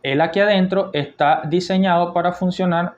él aquí adentro está diseñado para funcionar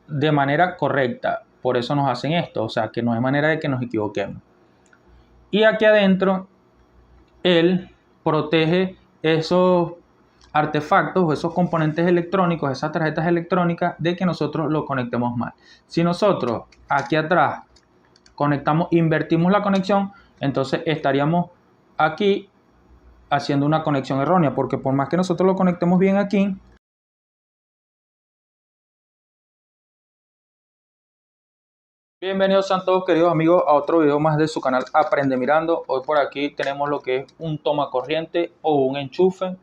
de manera correcta. Por eso nos hacen esto, o sea que no hay manera de que nos equivoquemos. Y aquí adentro él protege esos artefactos o esos componentes electrónicos, esas tarjetas electrónicas, de que nosotros lo conectemos mal. Si nosotros aquí atrás conectamos, invertimos la conexión, entonces estaríamos aquí haciendo una conexión errónea, porque por más que nosotros lo conectemos bien aquí, bienvenidos a todos queridos amigos a otro video más de su canal Aprende Mirando. Hoy por aquí tenemos lo que es un toma corriente o un enchufe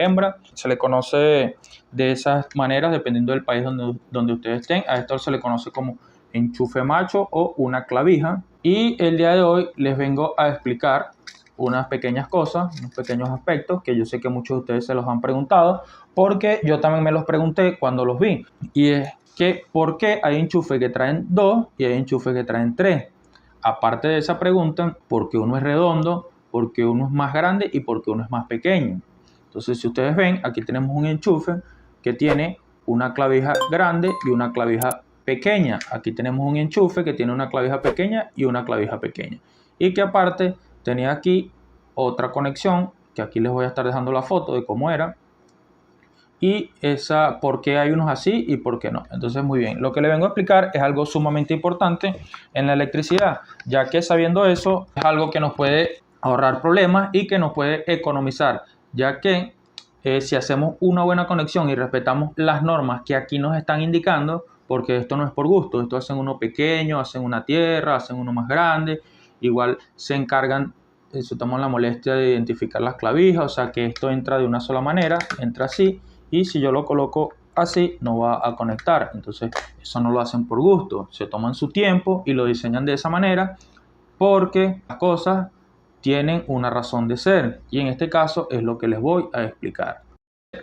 hembra. Se le conoce de esas maneras dependiendo del país donde ustedes estén. A esto se le conoce como enchufe macho o una clavija. Y el día de hoy les vengo a explicar unas pequeñas cosas, unos pequeños aspectos que yo sé que muchos de ustedes se los han preguntado, porque yo también me los pregunté cuando los vi. Y es que ¿por qué hay enchufes que traen 2 y hay enchufes que traen 3? Aparte de esa pregunta, ¿por qué uno es redondo? ¿Por qué uno es más grande? ¿Y por qué uno es más pequeño? Entonces, si ustedes ven, aquí tenemos un enchufe que tiene una clavija grande y una clavija pequeña. Aquí tenemos un enchufe que tiene una clavija pequeña y una clavija pequeña. Y que aparte tenía aquí otra conexión, que aquí les voy a estar dejando la foto de cómo era. Y esa, por qué hay unos así y por qué no. Entonces, muy bien, lo que le vengo a explicar es algo sumamente importante en la electricidad, ya que sabiendo eso es algo que nos puede ahorrar problemas y que nos puede economizar, ya que si hacemos una buena conexión y respetamos las normas que aquí nos están indicando, porque esto no es por gusto, esto hacen uno pequeño, hacen una tierra, hacen uno más grande, igual se encargan, se toman la molestia de identificar las clavijas, o sea que esto entra de una sola manera, entra así. Y si yo lo coloco así, no va a conectar. Entonces, eso no lo hacen por gusto. Se toman su tiempo y lo diseñan de esa manera porque las cosas tienen una razón de ser. Y en este caso es lo que les voy a explicar.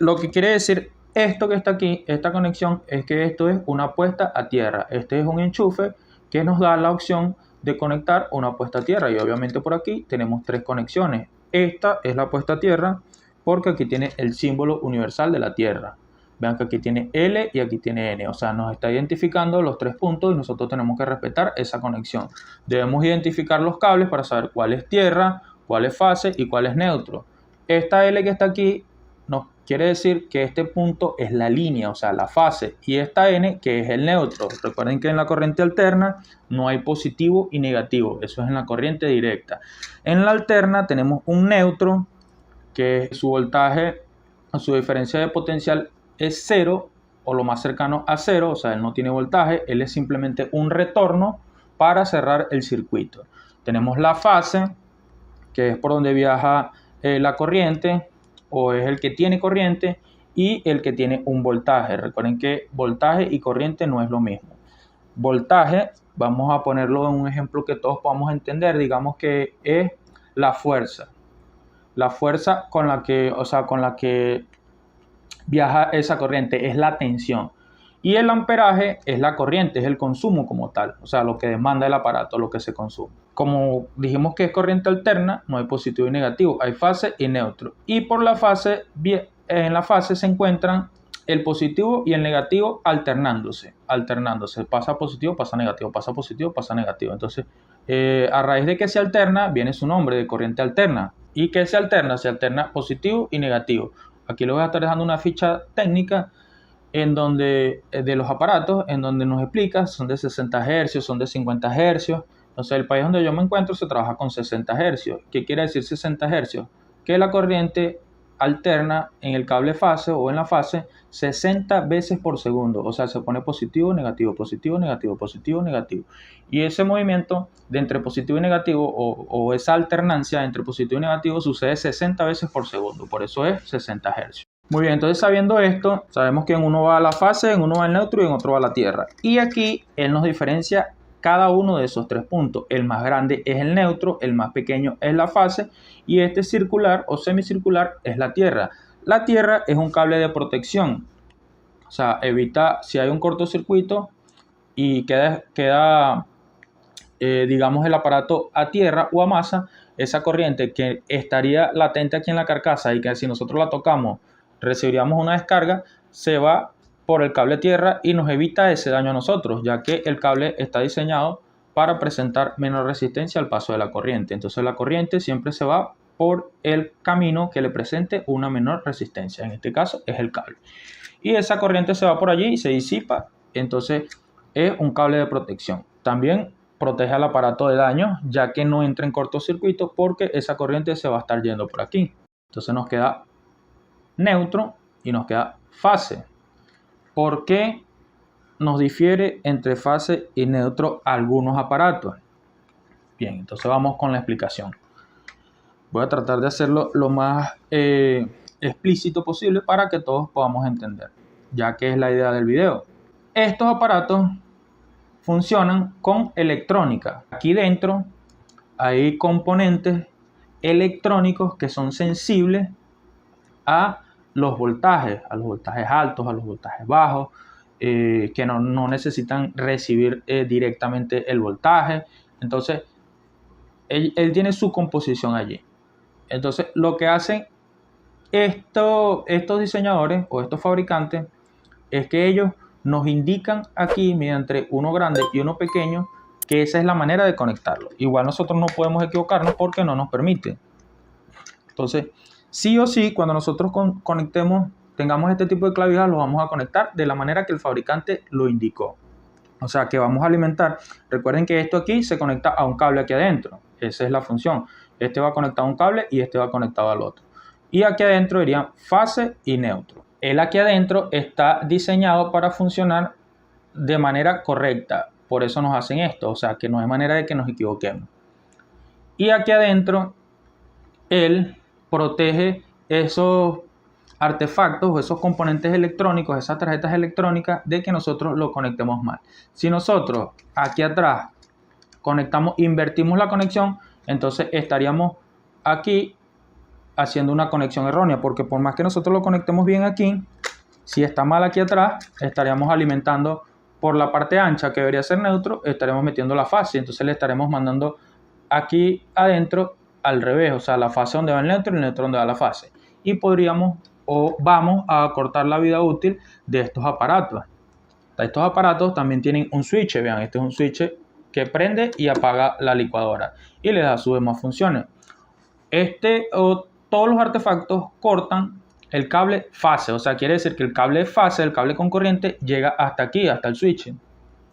Lo que quiere decir esto que está aquí, esta conexión, es que esto es una puesta a tierra. Este es un enchufe que nos da la opción de conectar una puesta a tierra. Y obviamente por aquí tenemos 3 conexiones. Esta es la puesta a tierra, porque aquí tiene el símbolo universal de la Tierra. Vean que aquí tiene L y aquí tiene N, o sea, nos está identificando los 3 puntos y nosotros tenemos que respetar esa conexión. Debemos identificar los cables para saber cuál es tierra, cuál es fase y cuál es neutro. Esta L que está aquí nos quiere decir que este punto es la línea, o sea, la fase, y esta N que es el neutro. Recuerden que en la corriente alterna no hay positivo y negativo, eso es en la corriente directa. En la alterna tenemos un neutro, que su voltaje o su diferencia de potencial es 0 o lo más cercano a 0, o sea, él no tiene voltaje, él es simplemente un retorno para cerrar el circuito. Tenemos la fase, que es por donde viaja la corriente, o es el que tiene corriente, y el que tiene un voltaje. Recuerden que voltaje y corriente no es lo mismo. Voltaje, vamos a ponerlo en un ejemplo que todos podamos entender, digamos que es la fuerza. La fuerza con la que viaja esa corriente es la tensión. Y el amperaje es la corriente, es el consumo como tal, o sea, lo que demanda el aparato, lo que se consume. Como dijimos que es corriente alterna, no hay positivo y negativo, hay fase y neutro. Y por la fase, en la fase se encuentran el positivo y el negativo alternándose. Pasa positivo, pasa negativo, pasa positivo, pasa negativo. Entonces, a raíz de que se alterna, viene su nombre de corriente alterna. ¿Y qué se alterna? Se alterna positivo y negativo. Aquí les voy a estar dejando una ficha técnica en donde, de los aparatos, en donde nos explica, son de 60 Hz, son de 50 Hz. Entonces, el país donde yo me encuentro se trabaja con 60 Hz. ¿Qué quiere decir 60 Hz? Que la corriente alterna en el cable fase o en la fase 60 veces por segundo. O sea, se pone positivo, negativo, positivo, negativo, positivo, negativo. Y ese movimiento de entre positivo y negativo o esa alternancia entre positivo y negativo sucede 60 veces por segundo. Por eso es 60 Hz. Muy bien, entonces sabiendo esto, sabemos que en uno va a la fase, en uno va al neutro y en otro va a la tierra. Y aquí él nos diferencia cada uno de esos 3 puntos. El más grande es el neutro, el más pequeño es la fase y este circular o semicircular es la tierra. La tierra es un cable de protección, o sea, evita si hay un cortocircuito y queda digamos, el aparato a tierra o a masa, esa corriente que estaría latente aquí en la carcasa y que si nosotros la tocamos recibiríamos una descarga, se va por el cable tierra y nos evita ese daño a nosotros, ya que el cable está diseñado para presentar menor resistencia al paso de la corriente. Entonces la corriente siempre se va por el camino que le presente una menor resistencia. En este caso es el cable. Y esa corriente se va por allí y se disipa. Entonces es un cable de protección. También protege al aparato de daño, ya que no entra en cortocircuito porque esa corriente se va a estar yendo por aquí. Entonces nos queda neutro y nos queda fase. ¿Por qué nos difiere entre fase y neutro algunos aparatos? Bien, entonces vamos con la explicación. Voy a tratar de hacerlo lo más explícito posible para que todos podamos entender, ya que es la idea del video. Estos aparatos funcionan con electrónica. Aquí dentro hay componentes electrónicos que son sensibles a los voltajes altos, a los voltajes bajos, que no necesitan recibir directamente el voltaje. Entonces, él tiene su composición allí. Entonces, lo que hacen estos diseñadores o estos fabricantes es que ellos nos indican aquí mediante uno grande y uno pequeño que esa es la manera de conectarlo. Igual nosotros no podemos equivocarnos porque no nos permite. Entonces, sí o sí, cuando nosotros tengamos este tipo de clavijas, los vamos a conectar de la manera que el fabricante lo indicó. O sea, que vamos a alimentar. Recuerden que esto aquí se conecta a un cable aquí adentro. Esa es la función. Este va conectado a un cable y este va conectado al otro. Y aquí adentro irían fase y neutro. El aquí adentro está diseñado para funcionar de manera correcta. Por eso nos hacen esto. O sea, que no hay manera de que nos equivoquemos. Y aquí adentro, él protege esos artefactos o esos componentes electrónicos, esas tarjetas electrónicas, de que nosotros lo conectemos mal. Si nosotros aquí atrás invertimos la conexión, entonces estaríamos aquí haciendo una conexión errónea, porque por más que nosotros lo conectemos bien aquí, si está mal aquí atrás, estaríamos alimentando por la parte ancha, que debería ser neutro, estaremos metiendo la fase, entonces le estaremos mandando aquí adentro al revés, o sea, la fase donde va el neutro y el neutro donde va la fase. Y podríamos o vamos a cortar la vida útil de estos aparatos. Estos aparatos también tienen un switch, vean, este es un switch que prende y apaga la licuadora y le da sus demás funciones. Todos los artefactos cortan el cable fase, o sea, quiere decir que el cable fase, el cable con corriente, llega hasta aquí, hasta el switch.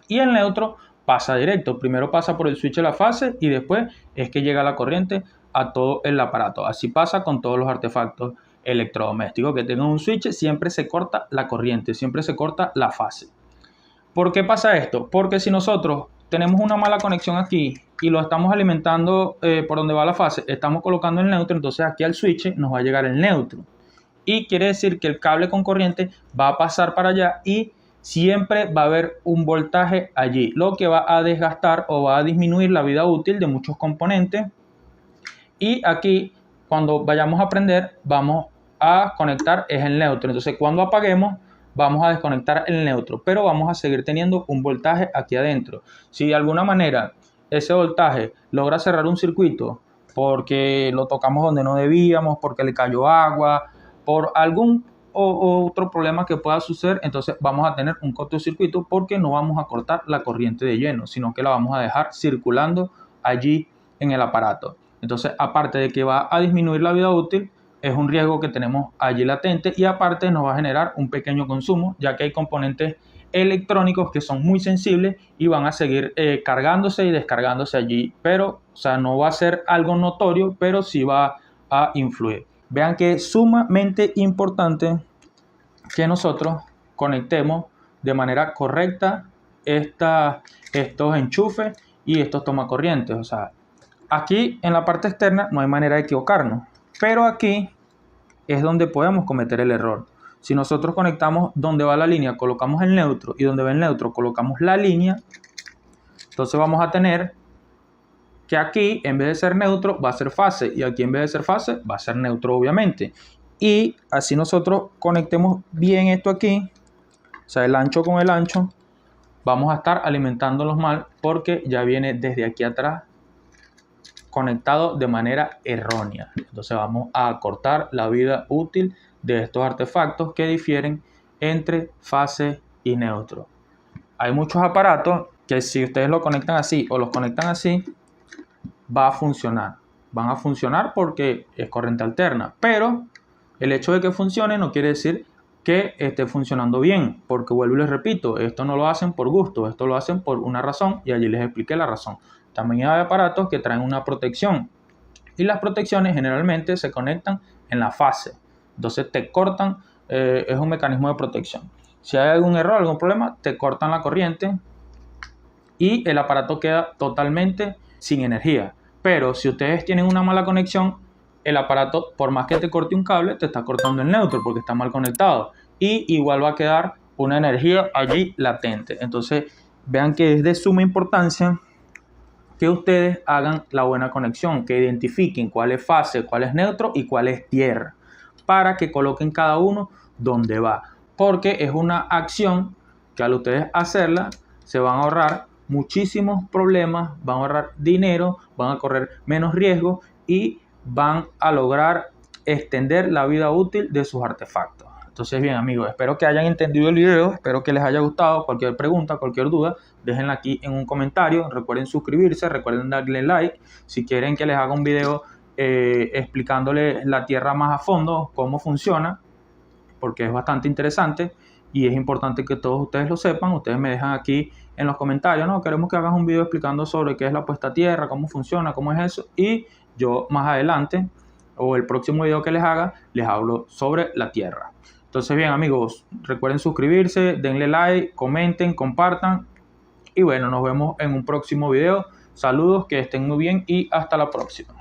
Y el neutro pasa directo, primero pasa por el switch de la fase y después es que llega la corriente a todo el aparato. Así pasa con todos los artefactos electrodomésticos que tengan un switch, siempre se corta la corriente, siempre se corta la fase. ¿Por qué pasa esto? Porque si nosotros tenemos una mala conexión aquí y lo estamos alimentando por donde va la fase, estamos colocando el neutro, entonces aquí al switch nos va a llegar el neutro. Y quiere decir que el cable con corriente va a pasar para allá y siempre va a haber un voltaje allí, lo que va a desgastar o va a disminuir la vida útil de muchos componentes. Y aquí, cuando vayamos a prender, vamos a conectar es el neutro. Entonces, cuando apaguemos, vamos a desconectar el neutro, pero vamos a seguir teniendo un voltaje aquí adentro. Si de alguna manera ese voltaje logra cerrar un circuito porque lo tocamos donde no debíamos, porque le cayó agua, por algún otro problema que pueda suceder, entonces vamos a tener un cortocircuito porque no vamos a cortar la corriente de lleno, sino que la vamos a dejar circulando allí en el aparato. Entonces, aparte de que va a disminuir la vida útil, es un riesgo que tenemos allí latente y aparte nos va a generar un pequeño consumo, ya que hay componentes electrónicos que son muy sensibles y van a seguir cargándose y descargándose allí, pero, o sea, no va a ser algo notorio, pero sí va a influir. Vean que es sumamente importante que nosotros conectemos de manera correcta estos enchufes y estos tomacorrientes. O sea, aquí en la parte externa no hay manera de equivocarnos, pero aquí es donde podemos cometer el error. Si nosotros conectamos donde va la línea, colocamos el neutro y donde va el neutro colocamos la línea, entonces vamos a tener que aquí en vez de ser neutro va a ser fase y aquí en vez de ser fase va a ser neutro obviamente. Y así nosotros conectemos bien esto aquí, o sea, el ancho con el ancho, vamos a estar alimentándolos mal porque ya viene desde aquí atrás conectado de manera errónea. Entonces vamos a cortar la vida útil de estos artefactos que difieren entre fase y neutro. Hay muchos aparatos que si ustedes lo conectan así o los conectan así, va a funcionar. Van a funcionar porque es corriente alterna, pero el hecho de que funcione no quiere decir que esté funcionando bien, porque vuelvo y les repito, esto no lo hacen por gusto, esto lo hacen por una razón y allí les expliqué la razón. También hay aparatos que traen una protección y las protecciones generalmente se conectan en la fase, entonces te cortan, es un mecanismo de protección. Si hay algún error, algún problema, te cortan la corriente y el aparato queda totalmente sin energía. Pero si ustedes tienen una mala conexión, el aparato, por más que te corte un cable, te está cortando el neutro porque está mal conectado. Y igual va a quedar una energía allí latente. Entonces, vean que es de suma importancia que ustedes hagan la buena conexión, que identifiquen cuál es fase, cuál es neutro y cuál es tierra, para que coloquen cada uno donde va. Porque es una acción que al ustedes hacerla, se van a ahorrar muchísimos problemas, van a ahorrar dinero, van a correr menos riesgo y van a lograr extender la vida útil de sus artefactos. Entonces, bien amigos, espero que hayan entendido el video, espero que les haya gustado. Cualquier pregunta, cualquier duda, déjenla aquí en un comentario. Recuerden suscribirse, recuerden darle like. Si quieren que les haga un video explicándole la tierra más a fondo, cómo funciona, porque es bastante interesante y es importante que todos ustedes lo sepan. Ustedes me dejan aquí en los comentarios, no, queremos que hagas un video explicando sobre qué es la puesta a tierra, cómo funciona, cómo es eso, y yo más adelante o el próximo video que les haga, les hablo sobre la tierra. Entonces bien amigos, recuerden suscribirse, denle like, comenten, compartan y bueno, nos vemos en un próximo video. Saludos, que estén muy bien y hasta la próxima.